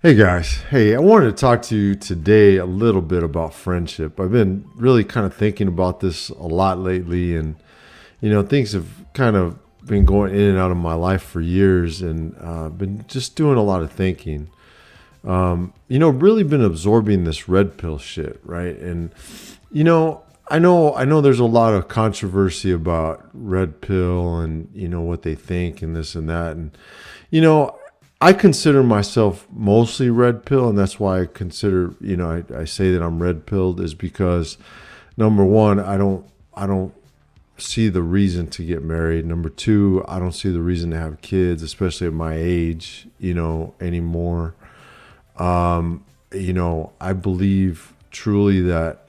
Hey guys, hey, I wanted to talk to you today a little bit about friendship. I've been really kind of thinking about this a lot lately, and things have kind of been going in and out of my life for years, and been just doing a lot of thinking. Really been absorbing this red pill shit, right? And I know there's a lot of controversy about red pill and what they think and this and that, and you know, I consider myself mostly red pill, and that's why I consider, I say that I'm red pilled is because number one, I don't see the reason to get married. Number two, I don't see the reason to have kids, especially at my age, anymore. I believe truly that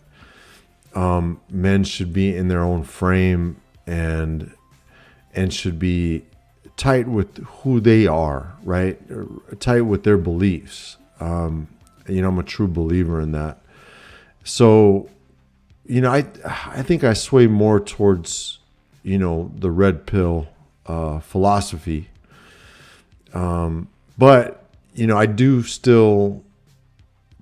men should be in their own frame and should be tight with who they are, right? Tight with their beliefs. I'm a true believer in that. So, I think I sway more towards, the red pill philosophy. But, I do still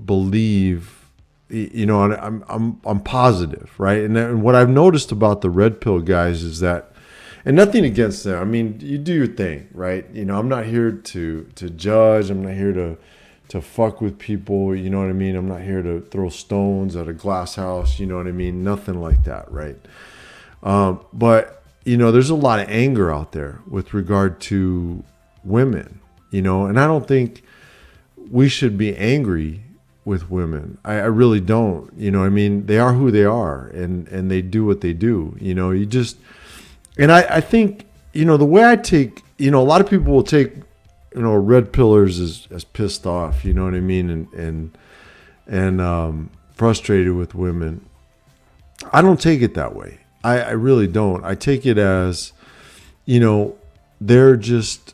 believe, and I'm positive, right? And what I've noticed about the red pill guys is that, and nothing against them. I mean, you do your thing, right? I'm not here to judge. I'm not here to fuck with people. You know what I mean? I'm not here to throw stones at a glass house. You know what I mean? Nothing like that, right? But there's a lot of anger out there with regard to women. And I don't think we should be angry with women. I really don't. I mean, they are who they are, and they do what they do. You just. And I think, the way I take, a lot of people will take, red pillars as pissed off, you know what I mean? And frustrated with women. I don't take it that way. I really don't. I take it as, they're just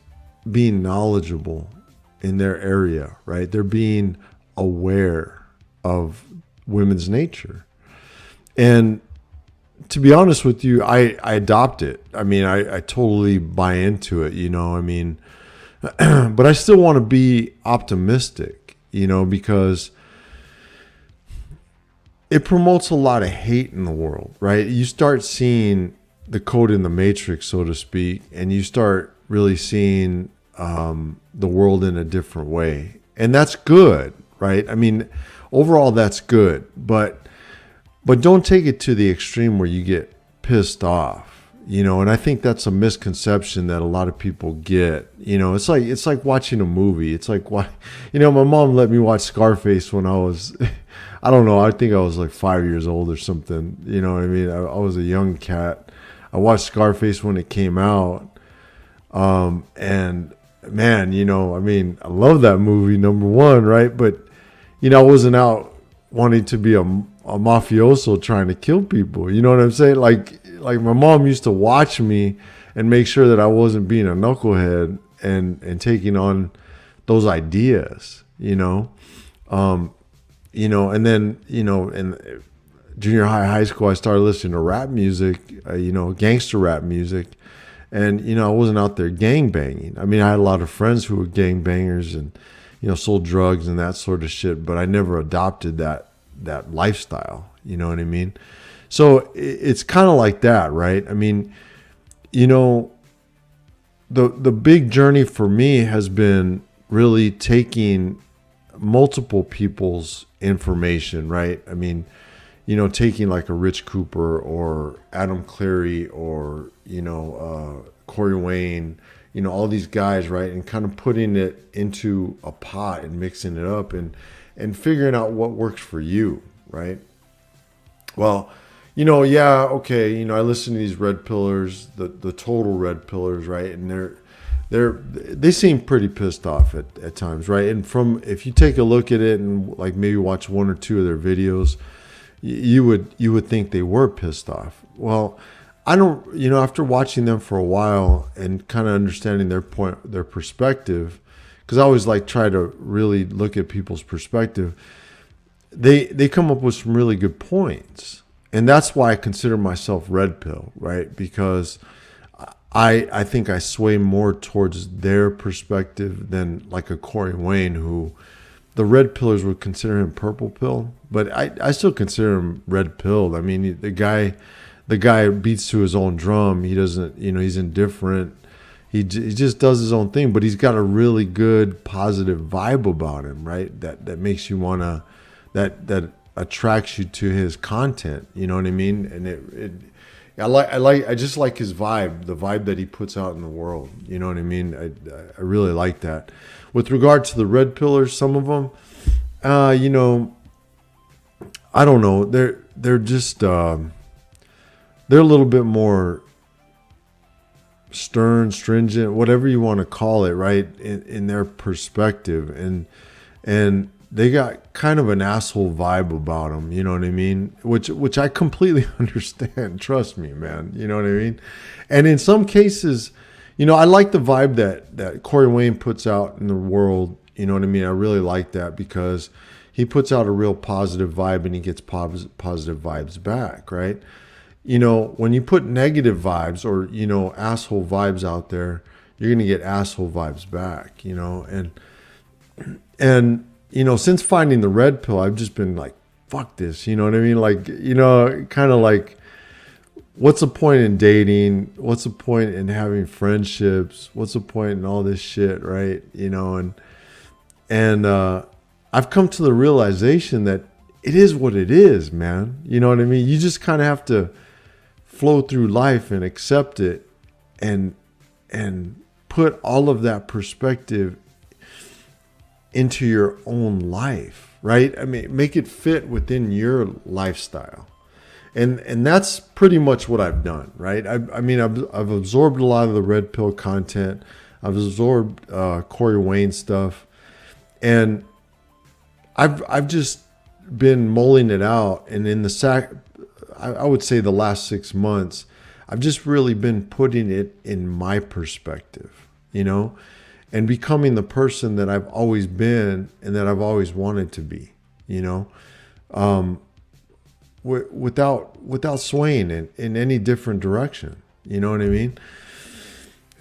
being knowledgeable in their area, right? They're being aware of women's nature. And to be honest with you, I adopt it. I mean, I totally buy into it, I mean, but I still want to be optimistic, because it promotes a lot of hate in the world, right? You start seeing the code in the matrix, so to speak, and you start really seeing the world in a different way. And that's good, right? I mean, overall, that's good. But don't take it to the extreme where you get pissed off, and I think that's a misconception that a lot of people get. It's like watching a movie. It's like why my mom let me watch Scarface when I was I don't know, I think I was like 5 years old or something. You know what I mean? I was a young cat. I watched Scarface when it came out. And man, I mean, I love that movie, number one, right? But I wasn't out wanting to be a mafioso trying to kill people. You know what I'm saying? Like my mom used to watch me and make sure that I wasn't being a knucklehead and taking on those ideas, and then, in junior high school, I started listening to rap music, gangster rap music. And, I wasn't out there gang banging. I mean, I had a lot of friends who were gang bangers and, sold drugs and that sort of shit, but I never adopted that lifestyle. You know what I mean? So it's kind of like that, right? I mean, the big journey for me has been really taking multiple people's information, right? I mean, taking like a Rich Cooper or Adam Cleary or, Corey Wayne, all these guys, right? And kind of putting it into a pot and mixing it up and figuring out what works for you, right? Well, yeah, okay, I listen to these red pillars, the total red pillars, right? And they seem pretty pissed off at times, right? And if you take a look at it and like maybe watch one or two of their videos, you would think they were pissed off. Well, I don't, after watching them for a while and kind of understanding their perspective, because I always like try to really look at people's perspective. They come up with some really good points, and that's why I consider myself red pill, right? Because I think I sway more towards their perspective than like a Corey Wayne who the red pillers would consider him purple pill, but I still consider him red pilled. I mean, the guy beats to his own drum. He doesn't, he's indifferent. He just does his own thing, but he's got a really good positive vibe about him, right? That makes you wanna, that attracts you to his content. You know what I mean? And I just like his vibe, the vibe that he puts out in the world. You know what I mean? I really like that. With regard to the red pillars, some of them, I don't know. They're just they're a little bit more stern, stringent, whatever you want to call it, right? In their perspective, and they got kind of an asshole vibe about them. You know what I mean? Which I completely understand. Trust me, man. You know what I mean? And in some cases, I like the vibe that Corey Wayne puts out in the world. You know what I mean? I really like that because he puts out a real positive vibe and he gets positive vibes back, right? When you put negative vibes or, asshole vibes out there, you're going to get asshole vibes back, and since finding the red pill, I've just been like, fuck this. You know what I mean? Like, kind of like, what's the point in dating? What's the point in having friendships? What's the point in all this shit, right? And I've come to the realization that it is what it is, man. You know what I mean? You just kind of have to flow through life and accept it and put all of that perspective into your own life, right? I mean, make it fit within your lifestyle. And that's pretty much what I've done, right? I've absorbed a lot of the red pill content. I've absorbed Corey Wayne stuff, and I've just been mulling it out. And in I would say the last 6 months, I've just really been putting it in my perspective, and becoming the person that I've always been and that I've always wanted to be, without swaying in any different direction. You know what I mean?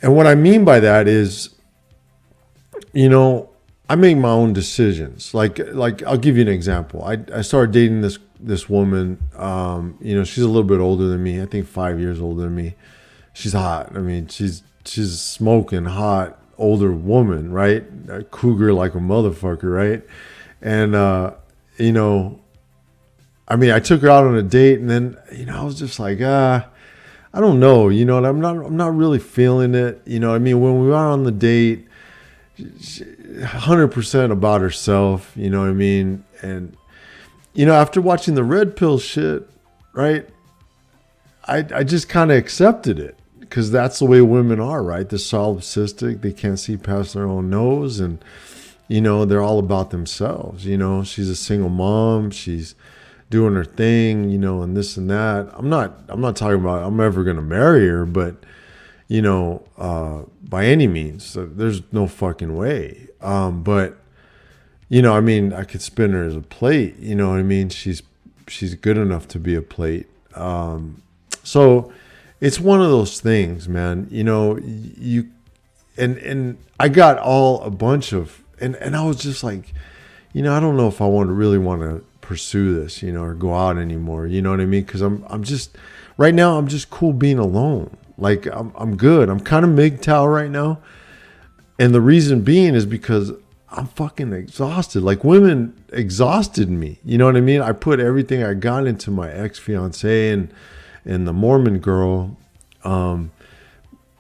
And what I mean by that is, I make my own decisions. Like I'll give you an example. I started dating this woman. She's a little bit older than me. I think 5 years older than me. She's hot. I mean, she's smoking hot older woman, right? A cougar like a motherfucker, right? And I took her out on a date, and then I was just like, I don't know, I'm not really feeling it. When we were on the date, 100% about herself, and after watching the red pill shit, right, I just kind of accepted it because that's the way women are, right? They're solipsistic, they can't see past their own nose, and they're all about themselves. She's a single mom, she's doing her thing, and this and that. I'm not talking about I'm ever gonna marry her, but by any means, there's no fucking way. But I could spin her as a plate. You know what I mean? She's good enough to be a plate. So it's one of those things, man. You and I got a bunch of, and I was just like, I don't know if I really want to pursue this, or go out anymore. You know what I mean? Because I'm just right now. I'm just cool being alone. Like I'm good. I'm kind of MGTOW right now, and the reason being is because I'm fucking exhausted. Like women exhausted me. You know what I mean? I put everything I got into my ex-fiance and the Mormon girl.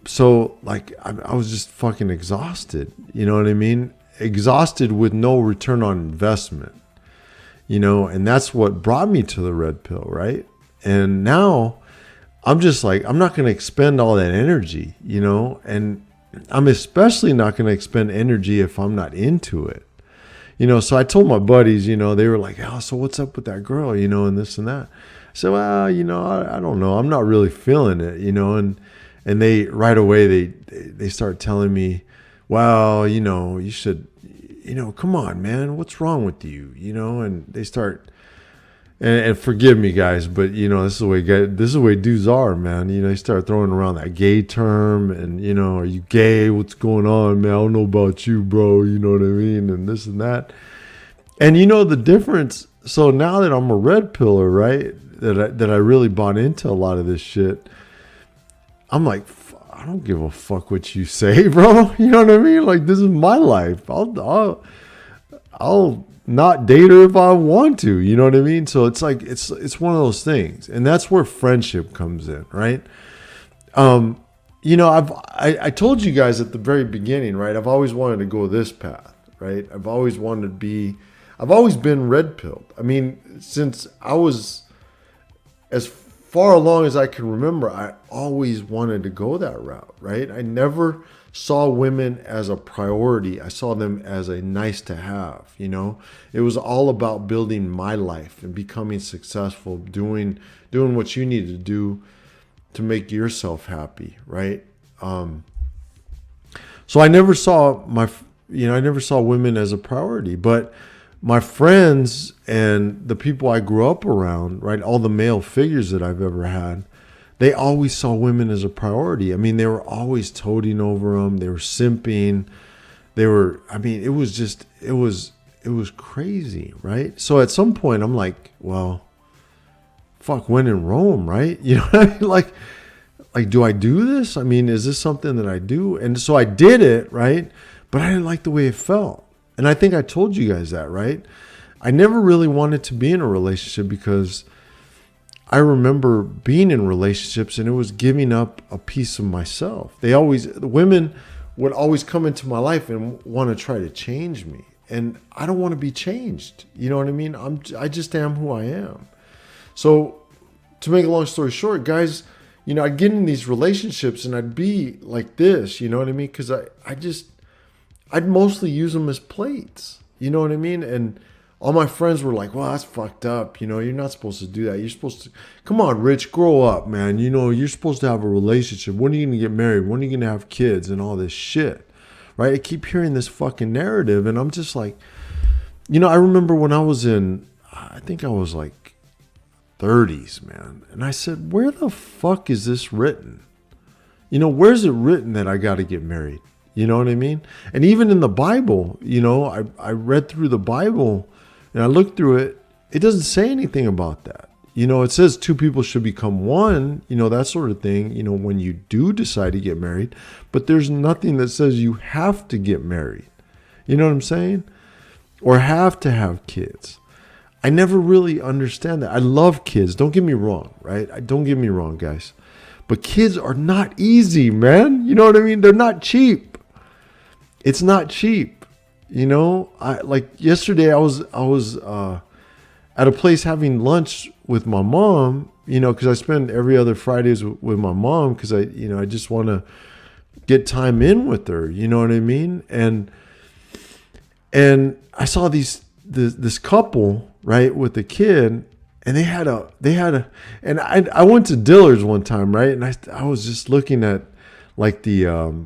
So like I was just fucking exhausted. You know what I mean? Exhausted with no return on investment. And that's what brought me to the red pill, right? And now I'm just like, I'm not going to expend all that energy, and I'm especially not going to expend energy if I'm not into it. So I told my buddies, they were like, oh, so what's up with that girl, and this and that. So, well, I don't know. I'm not really feeling it, and they right away, they start telling me, well, you should, come on, man, what's wrong with you? And they start, and forgive me guys, but this is the way dudes are, man. They start throwing around that gay term and, are you gay? What's going on, man? I don't know about you, bro. You know what I mean? And this and that. And you know the difference. So now that I'm a red pillar, right? That I really bought into a lot of this shit. I'm like, I don't give a fuck what you say, bro. You know what I mean? Like, this is my life. I'll not date her if I want to. You know what I mean? So it's like it's one of those things, and that's where friendship comes in, right? You know, I told you guys at the very beginning, right? I've always wanted to go this path, right? I've always been red pilled. I mean, since I was as far along as I can remember, I always wanted to go that route, right? I never saw women as a priority. I saw them as a nice to have, you know? It was all about building my life and becoming successful, doing what you need to do to make yourself happy, right? So I never saw women as a priority, but my friends and the people I grew up around, right, all the male figures that I've ever had, they always saw women as a priority. I mean, they were always toting over them. They were simping. It was crazy, right? So at some point I'm like, well, fuck, when in Rome, right? You know what I mean? Like, do I do this? I mean, is this something that I do? And so I did it, right? But I didn't like the way it felt. And I think I told you guys that, right? I never really wanted to be in a relationship because I remember being in relationships and it was giving up a piece of myself. The women would always come into my life and want to try to change me. And I don't want to be changed. You know what I mean? I just am who I am. So to make a long story short, guys, you know, I'd get in these relationships and I'd be like this, you know what I mean? Because I'd mostly use them as plates, you know what I mean? And all my friends were like, well, that's fucked up. You know, you're not supposed to do that. You're supposed to, come on, Rich, grow up, man. You know, you're supposed to have a relationship. When are you going to get married? When are you going to have kids and all this shit, right? I keep hearing this fucking narrative and I'm just like, you know, I remember when I was I think I was like 30s, man. And I said, where the fuck is this written? You know, where's it written that I got to get married? You know what I mean? And even in the Bible, you know, I read through the Bible and I looked through it. It doesn't say anything about that. You know, it says two people should become one, you know, that sort of thing, you know, when you do decide to get married. But there's nothing that says you have to get married. You know what I'm saying? Or have to have kids. I never really understand that. I love kids. Don't get me wrong, right? Don't get me wrong, guys. But kids are not easy, man. You know what I mean? They're not cheap. It's not cheap. You know, like yesterday I was at a place having lunch with my mom, you know, because I spend every other Fridays with my mom because I just want to get time in with her. You know what I mean? And I saw this couple, right, with a kid, and they had a, and I went to Dillard's one time, right, and I was just looking at like the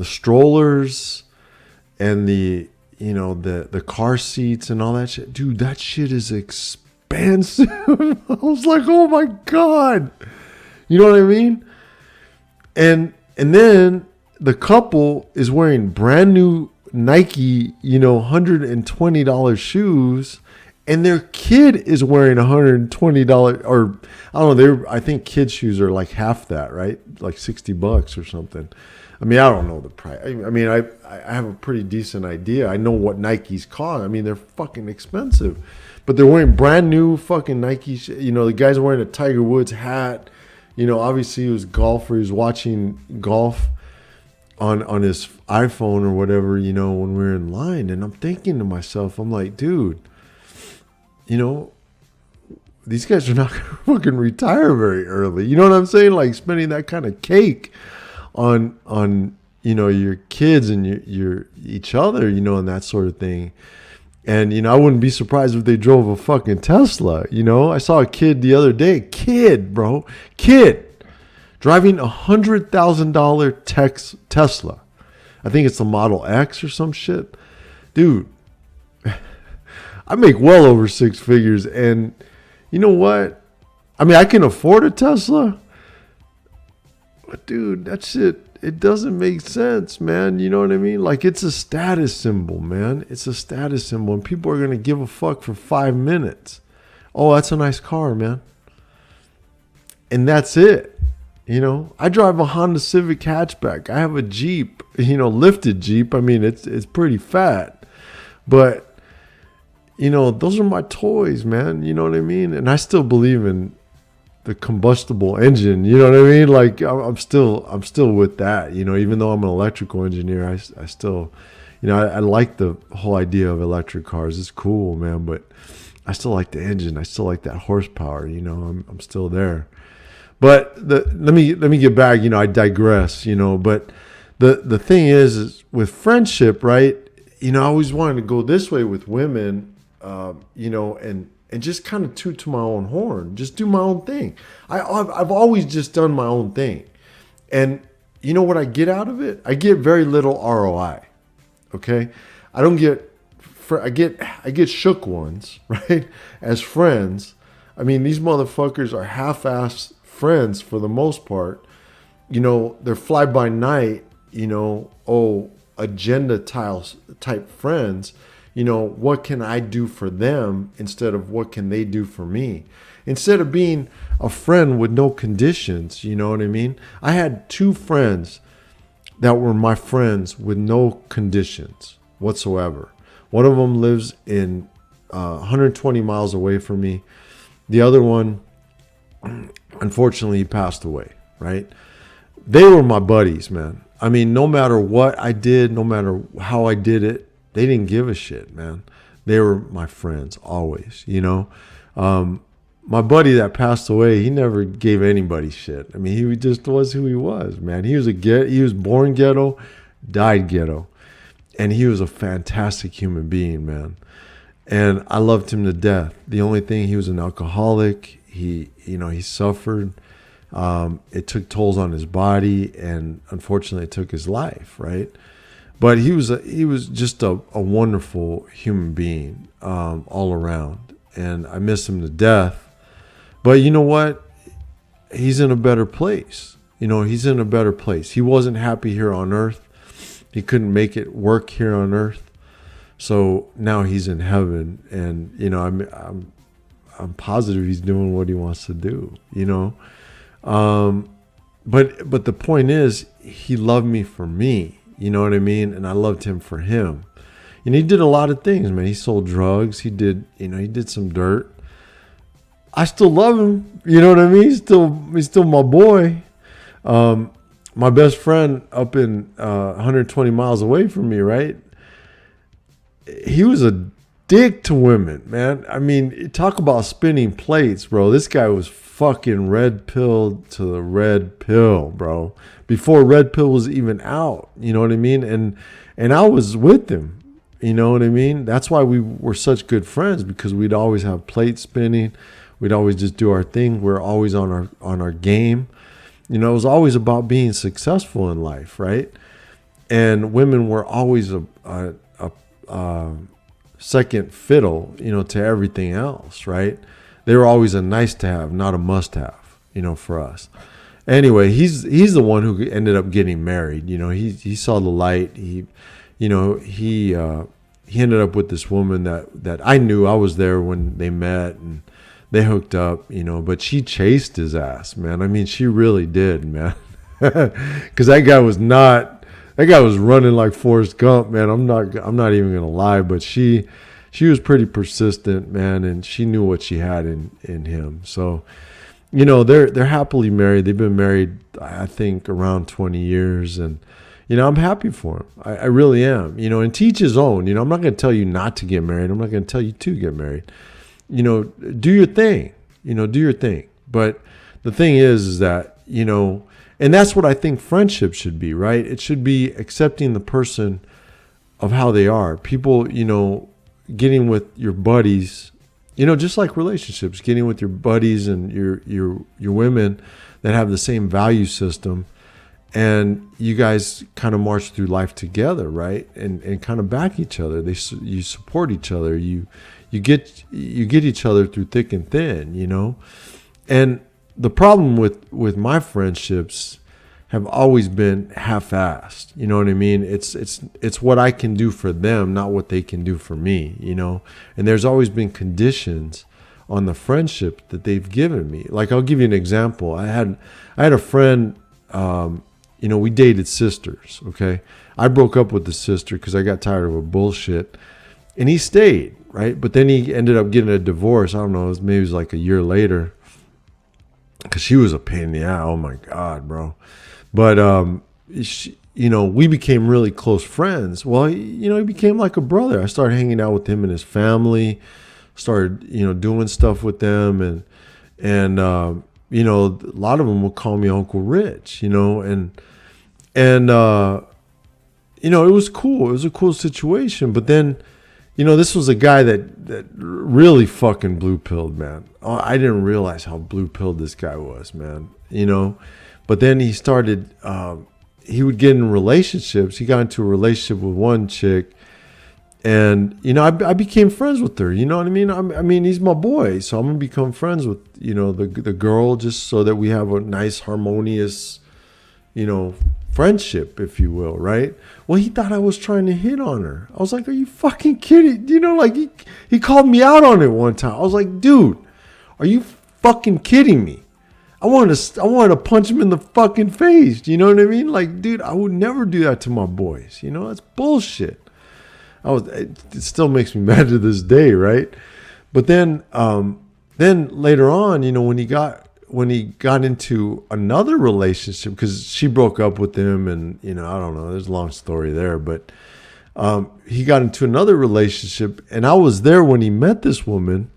strollers and the car seats and all that shit. Dude, that shit is expensive. I was like, oh my God. You know what I mean? And then the couple is wearing brand new Nike, you know, $120 shoes, and their kid is wearing $120, or I don't know, I think kids' shoes are like half that, right? Like $60 or something. I mean, I don't know the price. I mean, I have a pretty decent idea. I know what Nikes cost. I mean, they're fucking expensive. But they're wearing brand new fucking Nike. You know, the guy's wearing a Tiger Woods hat. You know, obviously he was a golfer. He was watching golf on his iPhone or whatever, you know, when we were in line. And I'm thinking to myself, I'm like, dude, you know, these guys are not going to fucking retire very early. You know what I'm saying? Like spending that kind of cake on you know, your kids and your each other, you know, and that sort of thing. And, you know, I wouldn't be surprised if they drove a fucking Tesla. You know, I saw a kid the other day, kid, driving $100,000 Tesla. I think it's the Model X or some shit. Dude, I make well over six figures. And you know what? I mean, I can afford a Tesla. But dude, that shit it doesn't make sense, man. You know what I mean? Like, it's a status symbol, man. It's a status symbol, and people are going to give a fuck for 5 minutes. Oh, that's a nice car, man. And that's it. You know, I drive a Honda Civic hatchback. I have a Jeep, you know, lifted Jeep. I mean, it's pretty fat, but you know, those are my toys, man. You know what I mean? And I still believe in the combustible engine. You know what I mean? Like, I'm still with that. You know, even though I'm an electrical engineer, I still, you know, I like the whole idea of electric cars. It's cool, man. But I still like the engine. I still like that horsepower. You know, I'm still there. But let me get back. You know, I digress. You know, but the thing is with friendship, right? You know, I always wanted to go this way with women. You know, and just kind of toot to my own horn, just do my own thing. I've always just done my own thing. And you know what I get out of it? I get very little ROI. Okay. I get shook ones, right? As friends. I mean, these motherfuckers are half-ass friends for the most part. You know, they're fly by night, you know, agenda type friends. You know, what can I do for them instead of what can they do for me? Instead of being a friend with no conditions, you know what I mean? I had 2 friends that were my friends with no conditions whatsoever. One of them lives in 120 miles away from me. The other one, unfortunately, he passed away, right? They were my buddies, man. I mean, no matter what I did, no matter how I did it, they didn't give a shit, man. They were my friends always, you know. My buddy that passed away, he never gave anybody shit. I mean, he just was who he was, man. He was born ghetto, died ghetto, and he was a fantastic human being, man. And I loved him to death. The only thing, he was an alcoholic. He suffered. It took tolls on his body, and unfortunately, it took his life, right? But he was just a wonderful human being all around, and I miss him to death. But you know what? He's in a better place. You know, he's in a better place. He wasn't happy here on earth. He couldn't make it work here on earth. So now he's in heaven, and you know, I'm positive he's doing what he wants to do. You know, but the point is, he loved me for me. You know what I mean? And I loved him for him. And he did a lot of things, man. He sold drugs. He did some dirt. I still love him. You know what I mean? He's still my boy. My best friend up in 120 miles away from me, right? He was a dick to women, man. I mean, talk about spinning plates, bro. This guy was fucking red pill to the red pill, bro. Before red pill was even out, you know what I mean? And I was with him, you know what I mean? That's why we were such good friends, because we'd always have plates spinning. We'd always just do our thing. We're always on our game. You know, it was always about being successful in life, right? And women were always a second fiddle, you know, to everything else, right? They were always a nice to have, not a must have, you know, for us. Anyway, he's the one who ended up getting married. You know, he saw the light. He ended up with this woman that I knew. I was there when they met and they hooked up, you know, but she chased his ass, man. I mean, she really did, man. Because that guy was running like Forrest Gump, man. I'm not even gonna lie, but she was pretty persistent, man, and she knew what she had in him. So, you know, they're happily married. They've been married, I think, around 20 years, and you know, I'm happy for him. I really am. You know, and to each his own. You know, I'm not gonna tell you not to get married. I'm not gonna tell you to get married. You know, do your thing. You know, do your thing. But the thing is that, you know, and that's what I think friendship should be, right? It should be accepting the person of how they are. People, you know, getting with your buddies, you know, just like relationships, getting with your buddies and your women that have the same value system, and you guys kind of march through life together, right? And kind of back each other. You support each other. You get each other through thick and thin, you know. And the problem with my friendships have always been half-assed. You know what I mean? It's what I can do for them, not what they can do for me, you know? And there's always been conditions on the friendship that they've given me. Like, I'll give you an example. I had a friend, you know, we dated sisters, okay? I broke up with the sister because I got tired of her bullshit, and he stayed, right? But then he ended up getting a divorce. I don't know, maybe it was like a year later, because she was a pain in the ass. Oh my God, bro. But, you know, we became really close friends. Well, you know, he became like a brother. I started hanging out with him and his family, started, you know, doing stuff with them. And you know, a lot of them would call me Uncle Rich, you know, and you know, it was cool. It was a cool situation. But then, you know, this was a guy that really fucking blue-pilled, man. Oh, I didn't realize how blue-pilled this guy was, man, you know. But then he started, he would get in relationships. He got into a relationship with one chick. And, you know, I became friends with her. You know what I mean? I mean, he's my boy. So I'm going to become friends with, you know, the girl, just so that we have a nice, harmonious, you know, friendship, if you will, right? Well, he thought I was trying to hit on her. I was like, are you fucking kidding? You know, like, he called me out on it one time. I was like, dude, are you fucking kidding me? I wanted to punch him in the fucking face. You know what I mean? Like, dude, I would never do that to my boys. You know, that's bullshit. It still makes me mad to this day, right? But then later on, you know, when he got into another relationship, because she broke up with him, and, you know, I don't know, there's a long story there, but he got into another relationship, and I was there when he met this woman,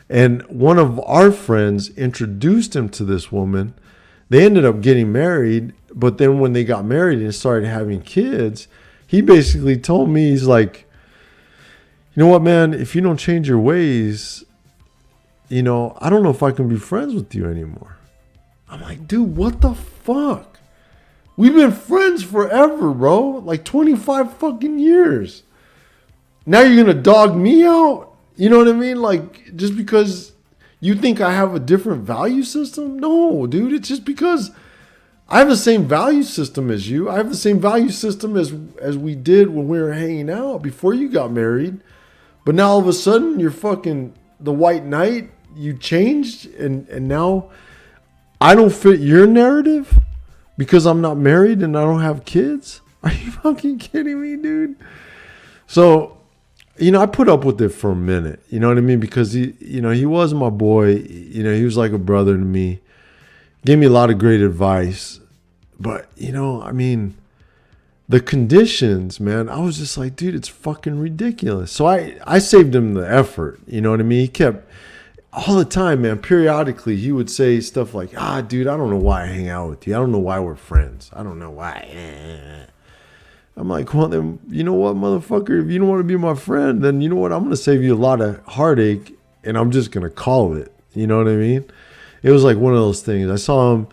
and one of our friends introduced him to this woman. They ended up getting married, but then when they got married and started having kids, he basically told me, he's like, you know what, man, if you don't change your ways, you know, I don't know if I can be friends with you anymore. I'm like, dude, what the fuck? We've been friends forever, bro. Like 25 fucking years. Now you're going to dog me out? You know what I mean? Like, just because you think I have a different value system? No, dude. It's just because I have the same value system as you. I have the same value system as we did when we were hanging out before you got married. But now all of a sudden you're fucking the white knight. You changed, and now I don't fit your narrative because I'm not married and I don't have kids? Are you fucking kidding me, dude? So, you know, I put up with it for a minute. You know what I mean? Because he was my boy. You know, he was like a brother to me. Gave me a lot of great advice. But, you know, I mean, the conditions, man, I was just like, dude, it's fucking ridiculous. So I saved him the effort. You know what I mean? He kept, all the time, man, periodically, he would say stuff like, dude, I don't know why I hang out with you. I don't know why we're friends. I don't know why. I'm like, well, then, you know what, motherfucker? If you don't want to be my friend, then you know what? I'm going to save you a lot of heartache, and I'm just going to call it. You know what I mean? It was like one of those things. I saw him,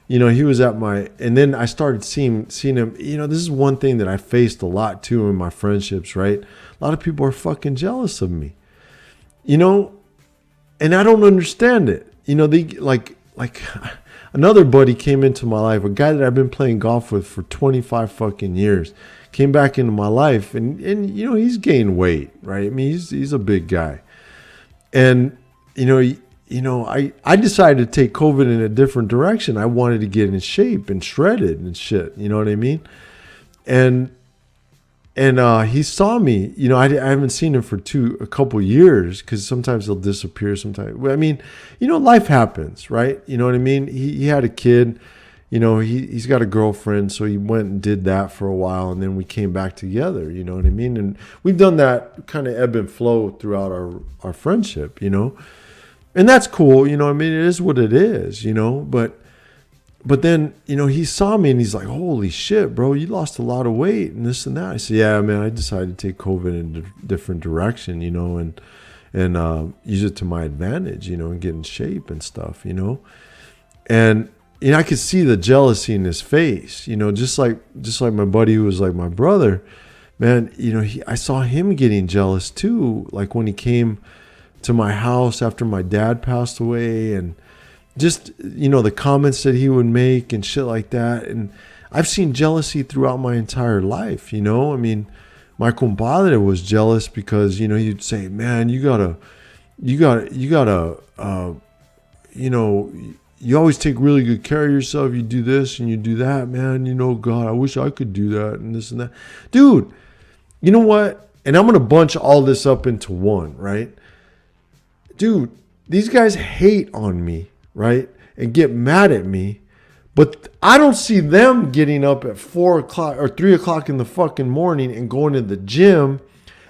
you know, he was at and then I started seeing him. You know, this is one thing that I faced a lot, too, in my friendships, right? A lot of people are fucking jealous of me, you know, and I don't understand it. You know, they like another buddy came into my life, a guy that I've been playing golf with for 25 fucking years, came back into my life, and you know, he's gained weight, right? I mean, he's a big guy. And, you know, I decided to take COVID in a different direction. I wanted to get in shape and shredded and shit. You know what I mean? And he saw me. You know, I haven't seen him for a couple years, because sometimes he'll disappear. Sometimes, I mean, you know, life happens, right? You know what I mean? He had a kid. You know, he's got a girlfriend, so he went and did that for a while, and then we came back together. You know what I mean? And we've done that kind of ebb and flow throughout our friendship. You know. And that's cool, you know what I mean? It is what it is, you know? But then, you know, he saw me and he's like, holy shit, bro, you lost a lot of weight and this and that. I said, yeah, man, I decided to take COVID in a different direction, you know, and use it to my advantage, you know, and get in shape and stuff, you know? And, you know, I could see the jealousy in his face, you know, just like my buddy who was like my brother, man, you know, I saw him getting jealous too. Like when he came to my house after my dad passed away, and just, you know, the comments that he would make and shit like that. And I've seen jealousy throughout my entire life. You know, I mean, my compadre was jealous because, you know, he'd say, man, you gotta, you know, you always take really good care of yourself. You do this and you do that, man. You know, God, I wish I could do that and this and that. Dude, you know what? And I'm going to bunch all this up into one, right? Dude, these guys hate on me, right? And get mad at me. But I don't see them getting up at 4 o'clock or 3 o'clock in the fucking morning and going to the gym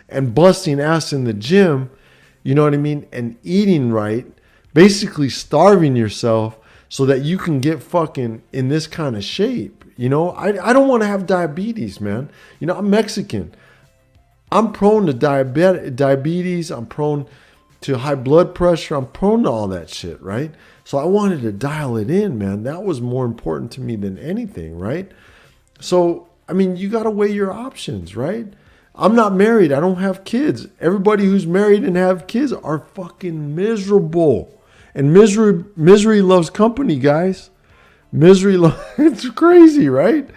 and busting ass in the gym, you know what I mean? And eating right, basically starving yourself so that you can get fucking in this kind of shape. You know, I don't want to have diabetes, man. You know, I'm Mexican. I'm prone to diabetes. I'm prone to high blood pressure. I'm prone to all that shit, right? So I wanted to dial it in, man. That was more important to me than anything, right? So, I mean, you got to weigh your options, right? I'm not married. I don't have kids. Everybody who's married and have kids are fucking miserable. And misery loves company, guys. It's crazy, right?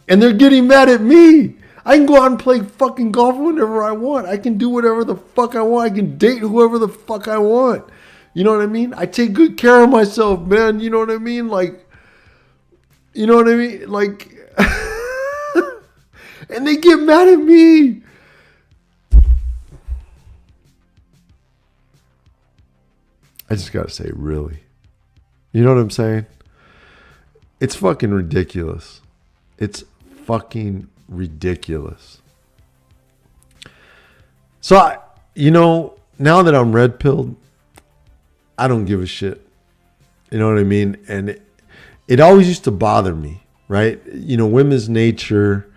And they're getting mad at me. I can go out and play fucking golf whenever I want. I can do whatever the fuck I want. I can date whoever the fuck I want. You know what I mean? I take good care of myself, man. You know what I mean? Like, you know what I mean? Like, and they get mad at me. I just got to say, really. You know what I'm saying? It's fucking ridiculous. It's fucking ridiculous. So, you know, now that I'm red pilled, I don't give a shit. You know what I mean? And it always used to bother me, right? You know, women's nature,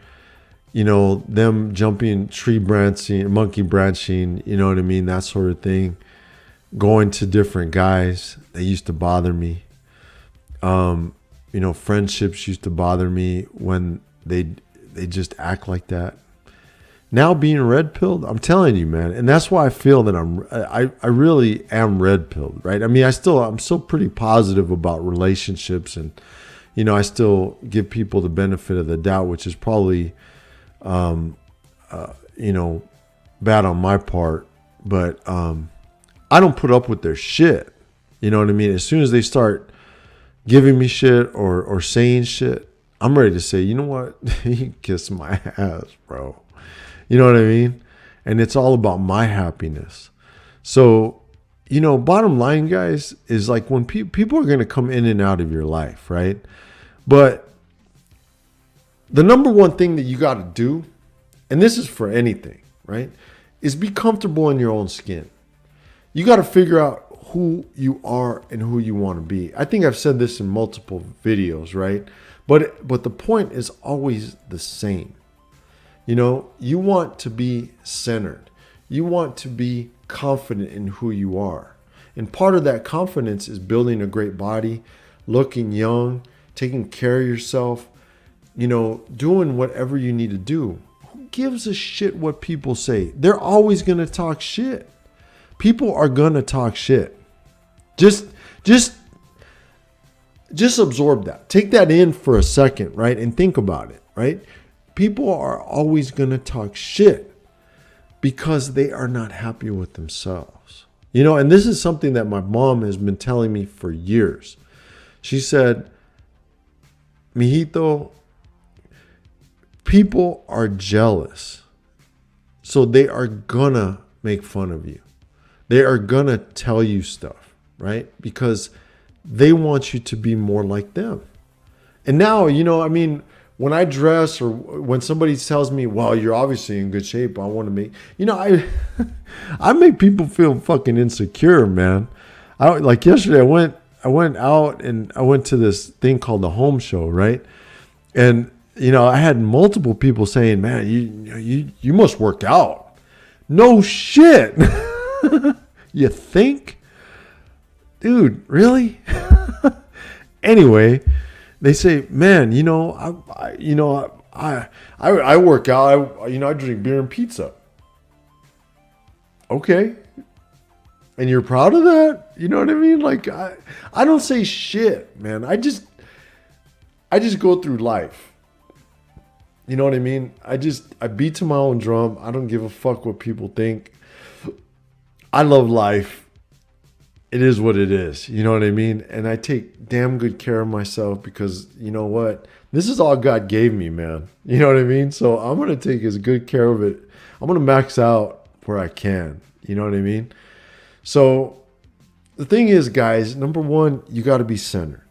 you know, them jumping, tree branching, monkey branching, you know what I mean? That sort of thing. Going to different guys, they used to bother me. You know, friendships used to bother me when they just act like that. Now being red pilled, I'm telling you, man, and that's why I feel that I really am red pilled, right? I mean, I'm still pretty positive about relationships, and you know, I still give people the benefit of the doubt, which is probably, you know, bad on my part, but I don't put up with their shit. You know what I mean? As soon as they start giving me shit or saying shit, I'm ready to say, you know what? You can kiss my ass, bro. You know what I mean? And it's all about my happiness. So, you know, bottom line, guys, is like when people are going to come in and out of your life, right? But the number one thing that you got to do, and this is for anything, right, is be comfortable in your own skin. You got to figure out who you are and who you want to be. I think I've said this in multiple videos, right? But the point is always the same. You know, you want to be centered. You want to be confident in who you are. And part of that confidence is building a great body, looking young, taking care of yourself, you know, doing whatever you need to do. Who gives a shit what people say? They're always going to talk shit. People are going to talk shit. Just absorb that. Take that in for a second, right? And think about it, right? People are always going to talk shit because they are not happy with themselves. You know, and this is something that my mom has been telling me for years. She said, Mijito, people are jealous. So they are going to make fun of you. They are going to tell you stuff, right? Because they want you to be more like them. And now, you know, I mean, when I dress or when somebody tells me, well, you're obviously in good shape, I want to make, you know, I make people feel fucking insecure, man. Like yesterday, I went out and I went to this thing called the Home Show, right? And, you know, I had multiple people saying, man, you must work out. No shit. You think? Dude, really? Anyway, they say, man, you know, I work out. I drink beer and pizza. Okay. And you're proud of that? You know what I mean? Like, I don't say shit, man. I just go through life. You know what I mean? I beat to my own drum. I don't give a fuck what people think. I love life. It is what it is. You know what I mean? And I take damn good care of myself because you know what? This is all God gave me, man. You know what I mean? So I'm going to take as good care of it. I'm going to max out where I can. You know what I mean? So the thing is, guys, number one, you got to be centered.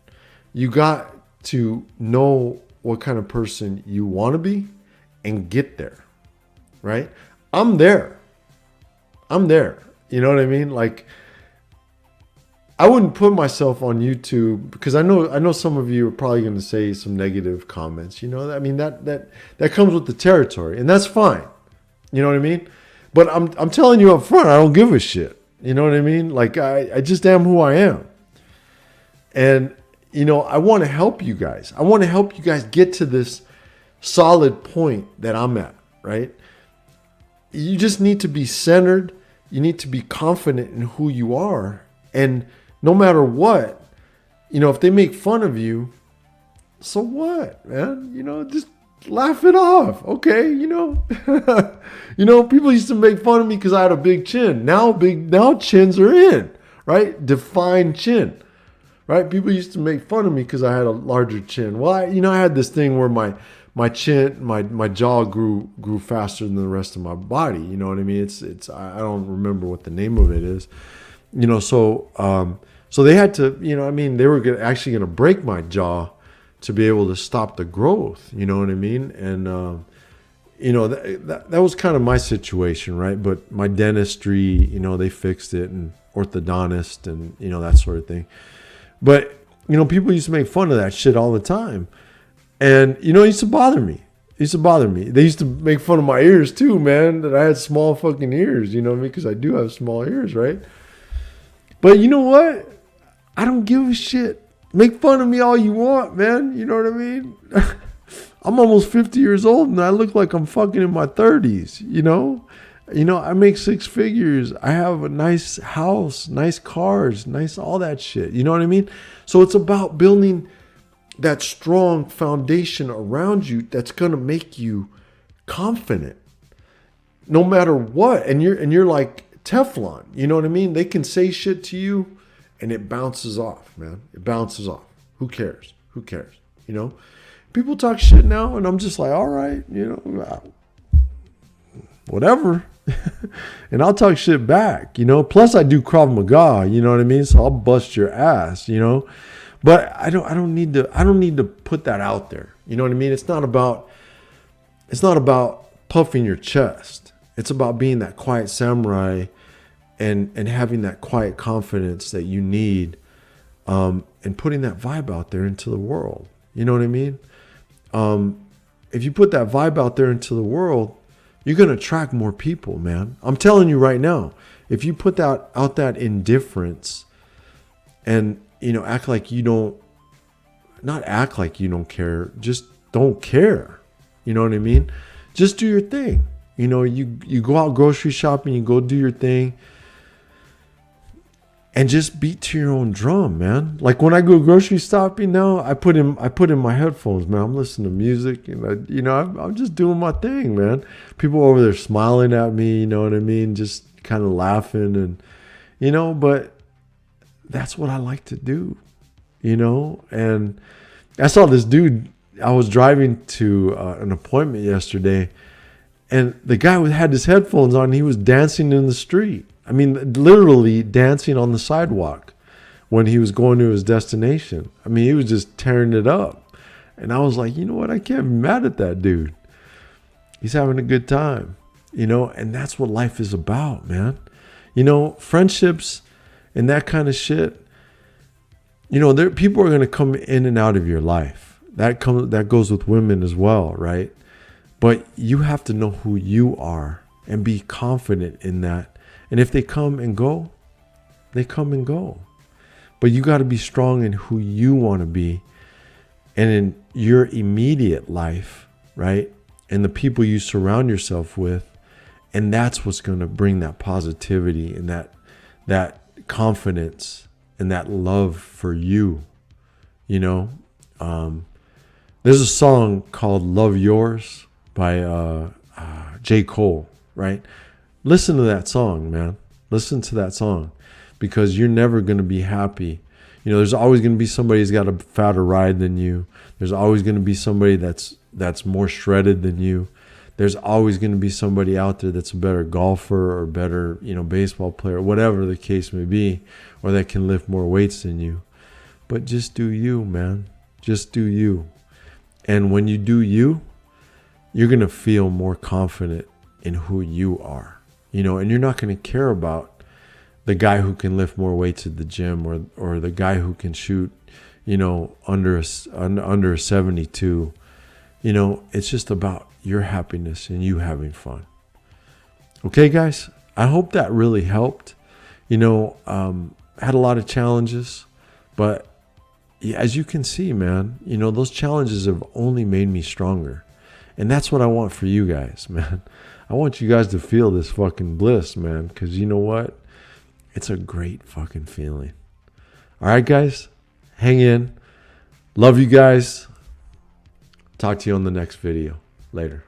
You got to know what kind of person you want to be and get there, right? I'm there. You know what I mean? Like, I wouldn't put myself on YouTube because I know some of you are probably going to say some negative comments. You know, I mean that comes with the territory, and that's fine. You know what I mean? But I'm telling you up front, I don't give a shit. You know what I mean? Like I just am who I am, and you know I want to help you guys. I want to help you guys get to this solid point that I'm at. Right? You just need to be centered. You need to be confident in who you are, and no matter what, you know, if they make fun of you, so what, man? You know, just laugh it off. Okay, you know. You know, people used to make fun of me because I had a big chin. Now chins are in, right? Defined chin. Right? People used to make fun of me because I had a larger chin. Well, I had this thing where my chin, my jaw grew faster than the rest of my body. You know what I mean? It's I don't remember what the name of it is. You know, so they had to, you know, I mean, they were actually going to break my jaw to be able to stop the growth. You know what I mean? And, you know, that was kind of my situation, right? But my dentistry, you know, they fixed it, and orthodontist and, you know, that sort of thing. But, you know, people used to make fun of that shit all the time. And, you know, it used to bother me. They used to make fun of my ears too, man, that I had small fucking ears, you know what I mean? Because I do have small ears, right? But you know what? I don't give a shit. Make fun of me all you want, man. You know what I mean? I'm almost 50 years old and I look like I'm fucking in my 30s, you know? You know, I make 6 figures. I have a nice house, nice cars, nice all that shit. You know what I mean? So it's about building that strong foundation around you that's going to make you confident no matter what. And you're like Teflon, you know what I mean? They can say shit to you and it bounces off, man. It bounces off. Who cares? You know, people talk shit now and I'm just like, all right, you know, whatever. And I'll talk shit back, you know, plus I do Krav Maga, you know what I mean? So I'll bust your ass, you know, but I don't need to put that out there. You know what I mean? It's not about puffing your chest. It's about being that quiet samurai and having that quiet confidence that you need, and putting that vibe out there into the world. You know what I mean? If you put that vibe out there into the world, you're going to attract more people, man. I'm telling you right now, if you put that indifference and, you know, act like you don't care, just don't care. You know what I mean? Just do your thing. You know, you go out grocery shopping, you go do your thing. And just beat to your own drum, man. Like when I go grocery shopping now, I put in my headphones, man. I'm listening to music, and I'm just doing my thing, man. People over there smiling at me, you know what I mean? Just kind of laughing, and you know. But that's what I like to do, you know. And I saw this dude. I was driving to an appointment yesterday, and the guy had his headphones on. And he was dancing in the street. I mean, literally dancing on the sidewalk when he was going to his destination. I mean, he was just tearing it up. And I was like, you know what? I can't be mad at that dude. He's having a good time, you know, and that's what life is about, man. You know, friendships and that kind of shit, you know, people are going to come in and out of your life. That goes with women as well, right? But you have to know who you are and be confident in that. And if they come and go, they come and go. But you got to be strong in who you want to be and in your immediate life, right? And the people you surround yourself with. And that's what's going to bring that positivity and that confidence and that love for you, you know? There's a song called Love Yours J. Cole, right? Listen to that song, man. Listen to that song, because you're never going to be happy. You know, there's always going to be somebody who's got a fatter ride than you. There's always going to be somebody that's more shredded than you. There's always going to be somebody out there that's a better golfer or better, you know, baseball player, whatever the case may be, or that can lift more weights than you. But just do you, man. Just do you. And when you do you, you're going to feel more confident in who you are, you know, and you're not going to care about the guy who can lift more weights at the gym, or the guy who can shoot, you know, under a 72. You know, it's just about your happiness and you having fun. Okay, guys, I hope that really helped. You know, had a lot of challenges, but as you can see, man, you know, those challenges have only made me stronger. And that's what I want for you guys, man. I want you guys to feel this fucking bliss, man, because you know what? It's a great fucking feeling. All right, guys, hang in. Love you guys. Talk to you on the next video. Later.